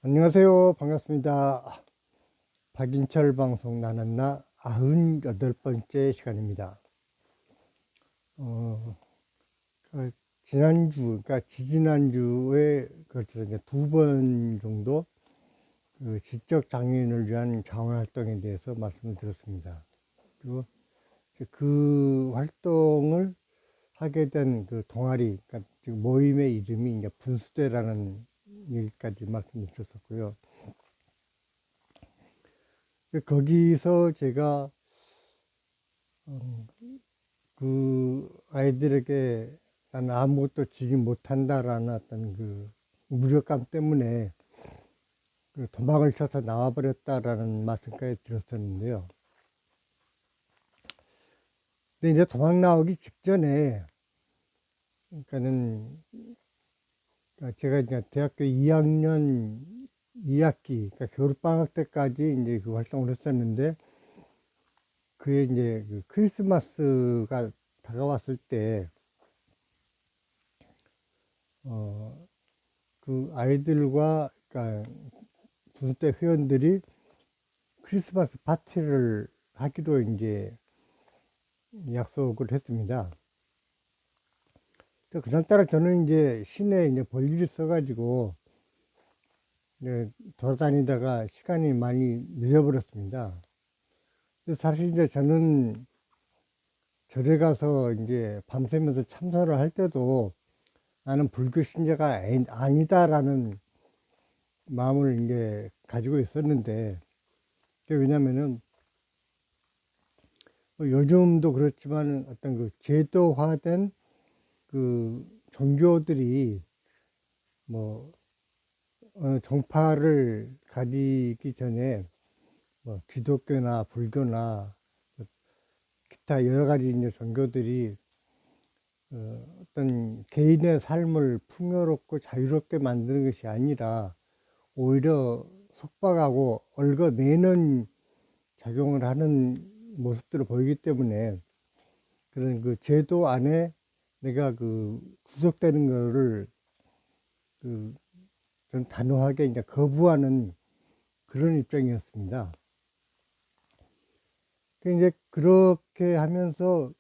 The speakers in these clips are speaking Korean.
안녕하세요. 반갑습니다. 박인철 방송 나눴나 98번째 시간입니다. 어, 지난주, 그러니까 지지난주에 걸쳐서 이제 2번 정도 그 지적 장애인을 위한 자원 활동에 대해서 말씀을 드렸습니다. 그리고 그 활동을 하게 된 그 동아리, 그러니까 지금 모임의 이름이 이제 분수대라는 얘기까지 말씀을 드렸었고요. 거기서 제가 그 아이들에게 나는 아무것도 지지 못한다라는 어떤 그 무력감 때문에 그 도망을 쳐서 나와버렸다라는 말씀까지 들었었는데요. 근데 이제 도망 나오기 직전에, 그러니까는 제가 이제 대학교 2학년 2학기, 그러니까 겨울방학 때까지 이제 그 활동을 했었는데, 그게 이제 그 크리스마스가 다가왔을 때, 그 아이들과, 그러니까 분수대 회원들이 크리스마스 파티를 하기로 이제 약속을 했습니다. 그날따라 저는 이제 시내에 이제 볼일이 있어가지고 이제 돌아다니다가 시간이 많이 늦어버렸습니다. 사실 이제 저는 절에 가서 이제 밤새면서 참선을 할 때도 나는 불교 신자가 아니다라는 마음을 이제 가지고 있었는데, 왜냐면은 뭐 요즘도 그렇지만 어떤 그 제도화된 그 종교들이 뭐 어느 종파를 가리기 전에 뭐 기독교나 불교나 기타 여러 가지 이제 종교들이 어떤 개인의 삶을 풍요롭고 자유롭게 만드는 것이 아니라 오히려 속박하고 얽어내는 작용을 하는 모습들을 보이기 때문에 그런 그 제도 안에 내가 그 구속되는 거를 그 좀 단호하게 이제 거부하는 그런 입장이었습니다. 이제 그렇게 하면서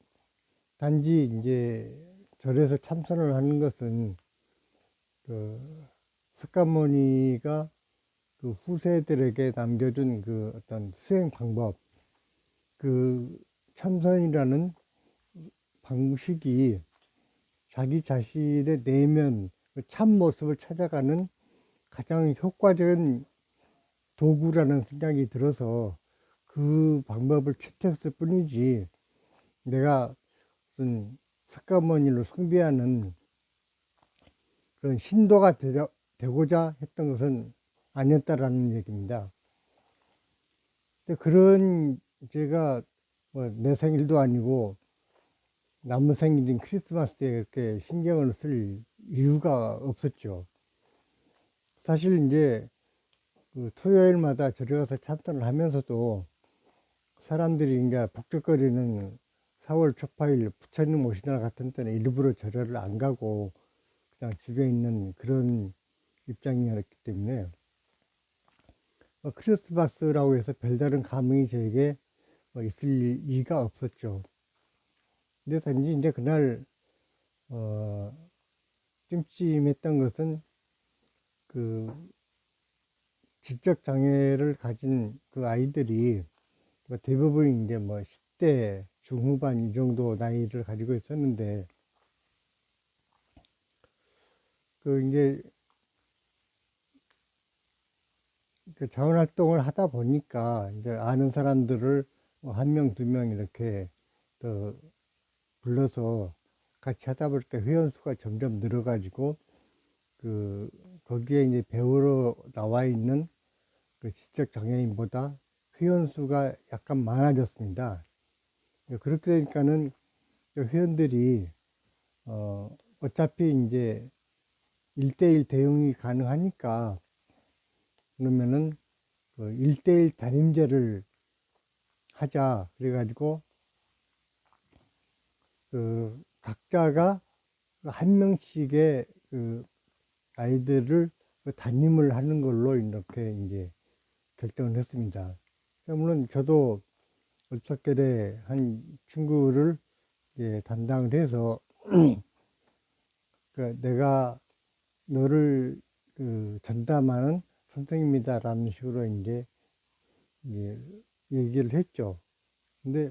단지 이제 절에서 참선을 하는 것은 그 석가모니가 그 후세들에게 남겨준 그 어떤 수행 방법, 그 참선이라는 방식이 자기 자신의 내면, 그 참 모습을 찾아가는 가장 효과적인 도구라는 생각이 들어서 그 방법을 채택했을 뿐이지 내가 무슨 석가모니를 숭배하는 그런 신도가 되고자 했던 것은 아니었다라는 얘기입니다. 그런 제가 뭐 내 생일도 아니고 남의 생일인 크리스마스에 이렇게 신경을 쓸 이유가 없었죠. 사실 이제 그 토요일마다 절에 가서 참선을 하면서도 사람들이 이제 북적거리는 4월 초파일 부처님 오시날 같은 때는 일부러 절에를 안 가고 그냥 집에 있는 그런 입장이었기 때문에 크리스마스라고 해서 별다른 감흥이 저에게 있을 리가 없었죠. 근데 단지 이제 그날 어, 찜찜했던 것은 그 지적 장애를 가진 그 아이들이 대부분 이제 뭐 10대 중후반 이 정도 나이를 가지고 있었는데 그 이제 그 자원 활동을 하다 보니까 이제 아는 사람들을 한 명, 두 명 이렇게 더 불러서 같이 하다 보니까 회원 수가 점점 늘어가지고 그 거기에 이제 배우러 나와 있는 그 지적 장애인보다 회원 수가 약간 많아졌습니다. 그렇게 되니까는 회원들이 어차피 이제 1대1 대응이 가능하니까 그러면은 그 1대1 담임제를 하자. 그래가지고 각자가 한 명씩의 그 아이들을 그 담임을 하는 걸로 이렇게 이제 결정을 했습니다. 물론 저도 얼떨결에 한 친구를 이제 담당을 해서 그 내가 너를 전담하는 선생님이다라는 식으로 이제 얘기를 했죠. 근데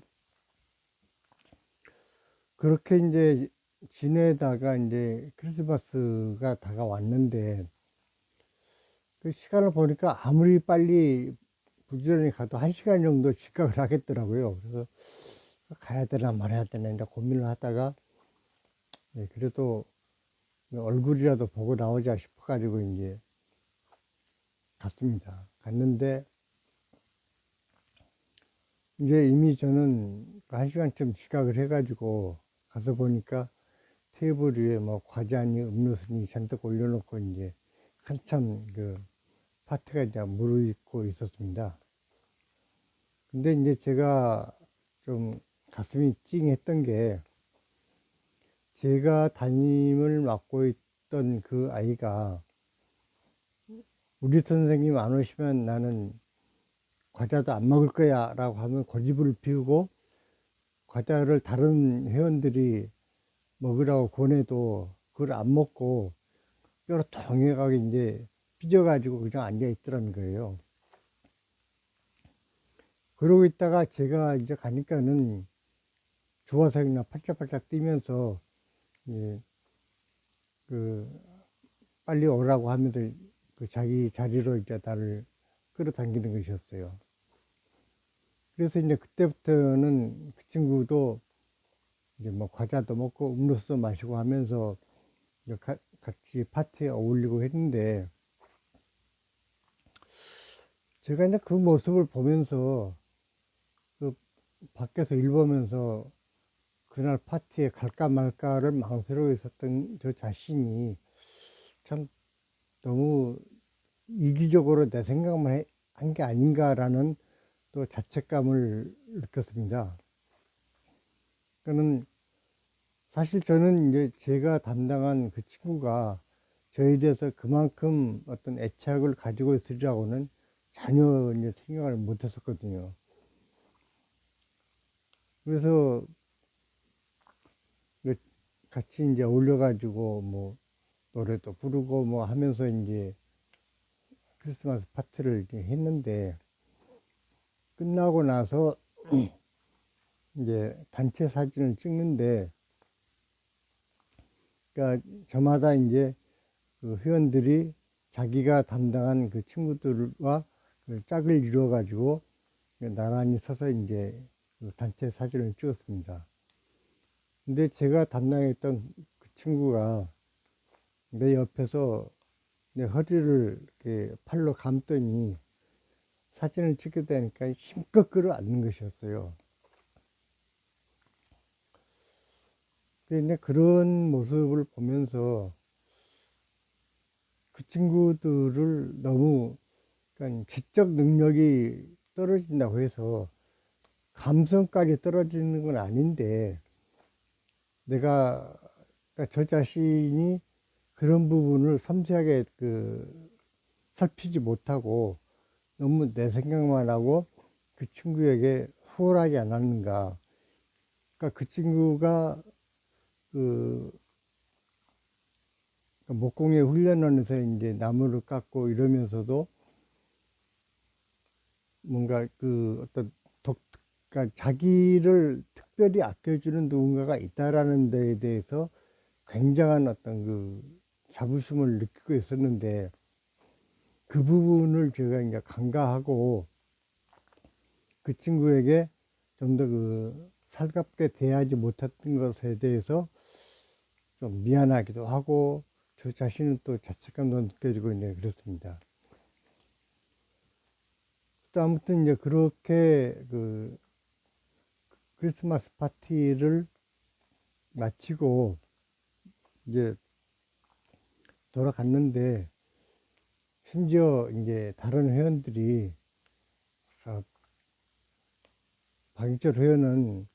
그렇게 이제 지내다가 이제 크리스마스가 다가왔는데 그 시간을 보니까 아무리 빨리 부지런히 가도 1시간 정도 지각을 하겠더라고요. 그래서 가야 되나 말아야 되나 이제 고민을 하다가 그래도 얼굴이라도 보고 나오자 싶어가지고 이제 갔습니다. 갔는데 이제 이미 저는 1시간쯤 지각을 해가지고 가서 보니까 테이블 위에 뭐 과자니 음료수니 잔뜩 올려놓고 이제 한참 그 파티가 이제 무르익고 있었습니다. 근데 이제 제가 좀 가슴이 찡했던 게 제가 담임을 맡고 있던 그 아이가 우리 선생님 안 오시면 나는 과자도 안 먹을 거야 라고 하면 고집을 피우고 과자를 다른 회원들이 먹으라고 권해도 그걸 안 먹고 뼈로 통해가게 이제 삐져가지고 그냥 앉아 있더라는 거예요. 그러고 있다가 제가 이제 가니까는 좋아서 그냥 팔짝팔짝 뛰면서 예, 그 빨리 오라고 하면서 그 자기 자리로 이제 나를 끌어당기는 것이었어요. 그래서 이제 그때부터는 그 친구도 이제 뭐 과자도 먹고 음료수도 마시고 하면서 이제 같이 파티에 어울리고 했는데 제가 이제 그 모습을 보면서 그 밖에서 일 보면서 그날 파티에 갈까 말까를 망설이고 있었던 저 자신이 참 너무 이기적으로 내 생각만 한 게 아닌가라는 또 자책감을 느꼈습니다. 그는 사실 저는 이제 제가 담당한 그 친구가 저에 대해서 그만큼 어떤 애착을 가지고 있으리라고는 전혀 이제 생각을 못 했었거든요. 그래서 같이 이제 어울려가지고 뭐 노래도 부르고 뭐 하면서 이제 크리스마스 파티를 이제 했는데 끝나고 나서 이제 단체 사진을 찍는데 그러니까 저마다 이제 그 회원들이 자기가 담당한 그 친구들과 그 짝을 이루어 가지고 나란히 서서 이제 그 단체 사진을 찍었습니다. 근데 제가 담당했던 그 친구가 내 옆에서 내 허리를 이렇게 팔로 감더니 사진을 찍게 되니까 힘껏 끌어안는 것이었어요. 근데 그런 모습을 보면서 그 친구들을 너무 그러니까 지적 능력이 떨어진다고 해서 감성까지 떨어지는 건 아닌데 내가 그러니까 저 자신이 그런 부분을 섬세하게 살피지 못하고 너무 내 생각만 하고 그 친구에게 수월하지 않았는가. 그러니까 그 친구가 그 목공예 훈련원에서 이제 나무를 깎고 이러면서도 뭔가 그 어떤 그러니까 자기를 특별히 아껴주는 누군가가 있다라는 데에 대해서 굉장한 어떤 그 자부심을 느끼고 있었는데 그 부분을 제가 이제 간과하고 그 친구에게 좀 더 살갑게 대하지 못했던 것에 대해서 좀 미안하기도 하고 저 자신은 또 자책감도 느껴지고 이제 그렇습니다. 또 아무튼 이제 그렇게 크리스마스 파티를 마치고 이제 돌아갔는데 심지어 이제 다른 회원들이 박익철 회원은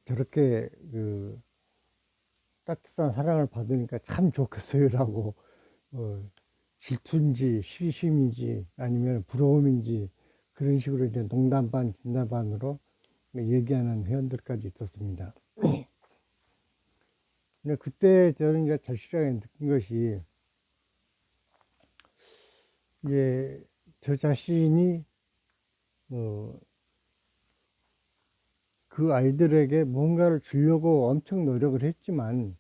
저렇게 따뜻한 사랑을 받으니까 참 좋겠어요라고 질투인지 시심인지 아니면 부러움인지 그런 식으로 이제 농담 반 진담 반으로 얘기하는 회원들까지 있었습니다. 근데 그때 저는 이제 절실하게 느낀 것이 이제 저 자신이 그 아이들에게 뭔가를 주려고 엄청 노력을 했지만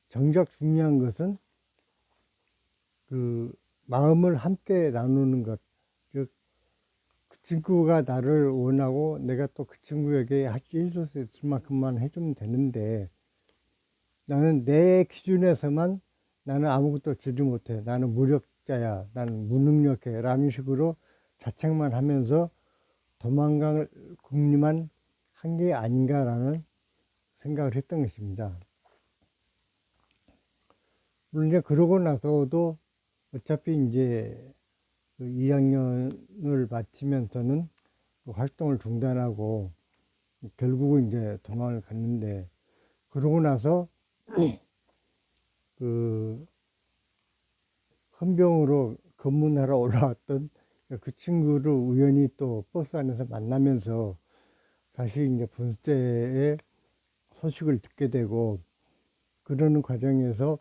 정작 중요한 것은 그 마음을 함께 나누는 것. 즉, 그 친구가 나를 원하고 내가 또 그 친구에게 할 수 있을 만큼만 해주면 되는데 나는 내 기준에서만 나는 아무것도 주지 못해. 나는 무력자야. 나는 무능력해. 라는 식으로 자책만 하면서 도망갈 궁리만 한 게 아닌가라는 생각을 했던 것입니다. 물론 이제 그러고 나서도 어차피 이제 2학년을 마치면서는 그 활동을 중단하고 결국은 이제 도망을 갔는데 그러고 나서 그 헌병으로 검문하러 올라왔던 그 친구를 우연히 또 버스 안에서 만나면서 다시 이제 분수대의 소식을 듣게 되고 그러는 과정에서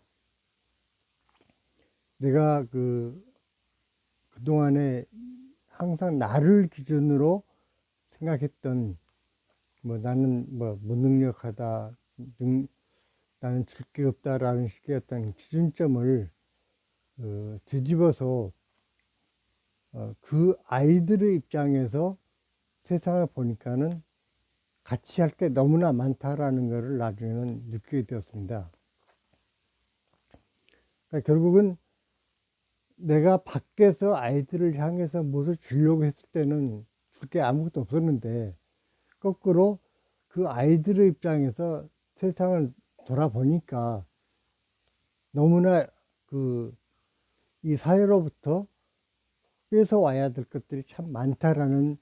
내가 그동안에 항상 나를 기준으로 생각했던 뭐 나는 뭐 무능력하다, 나는 줄 게 없다라는 식의 어떤 기준점을 뒤집어서 그 아이들의 입장에서 세상을 보니까는 같이 할 게 너무나 많다라는 것을 나중에는 느끼게 되었습니다. 그러니까 결국은 내가 밖에서 아이들을 향해서 무엇을 주려고 했을 때는 줄 게 아무것도 없었는데 거꾸로 그 아이들의 입장에서 세상을 돌아보니까 너무나 이 사회로부터 뺏어와야 될 것들이 참 많다라는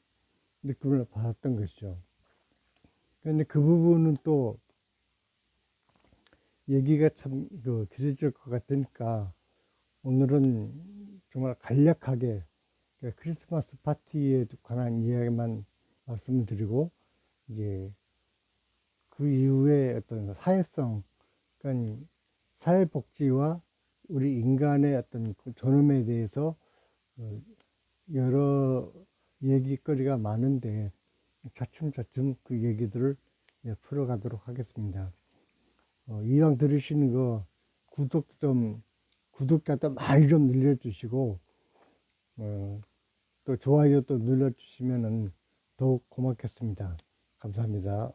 느낌을 받았던 것이죠. 그런데 그 부분은 또 얘기가 참 길어질 것 같으니까 오늘은 정말 간략하게 크리스마스 파티에 관한 이야기만 말씀을 드리고 이제 그 이후에 어떤 사회성, 그러니까 사회복지와 우리 인간의 어떤 그 존엄에 대해서 여러 얘기거리가 많은데 차츰차츰 그 얘기들을 풀어가도록 하겠습니다. 이왕 들으시는 거 구독자도 많이 좀 늘려주시고 또 좋아요 또 눌러주시면은 더욱 고맙겠습니다. 감사합니다.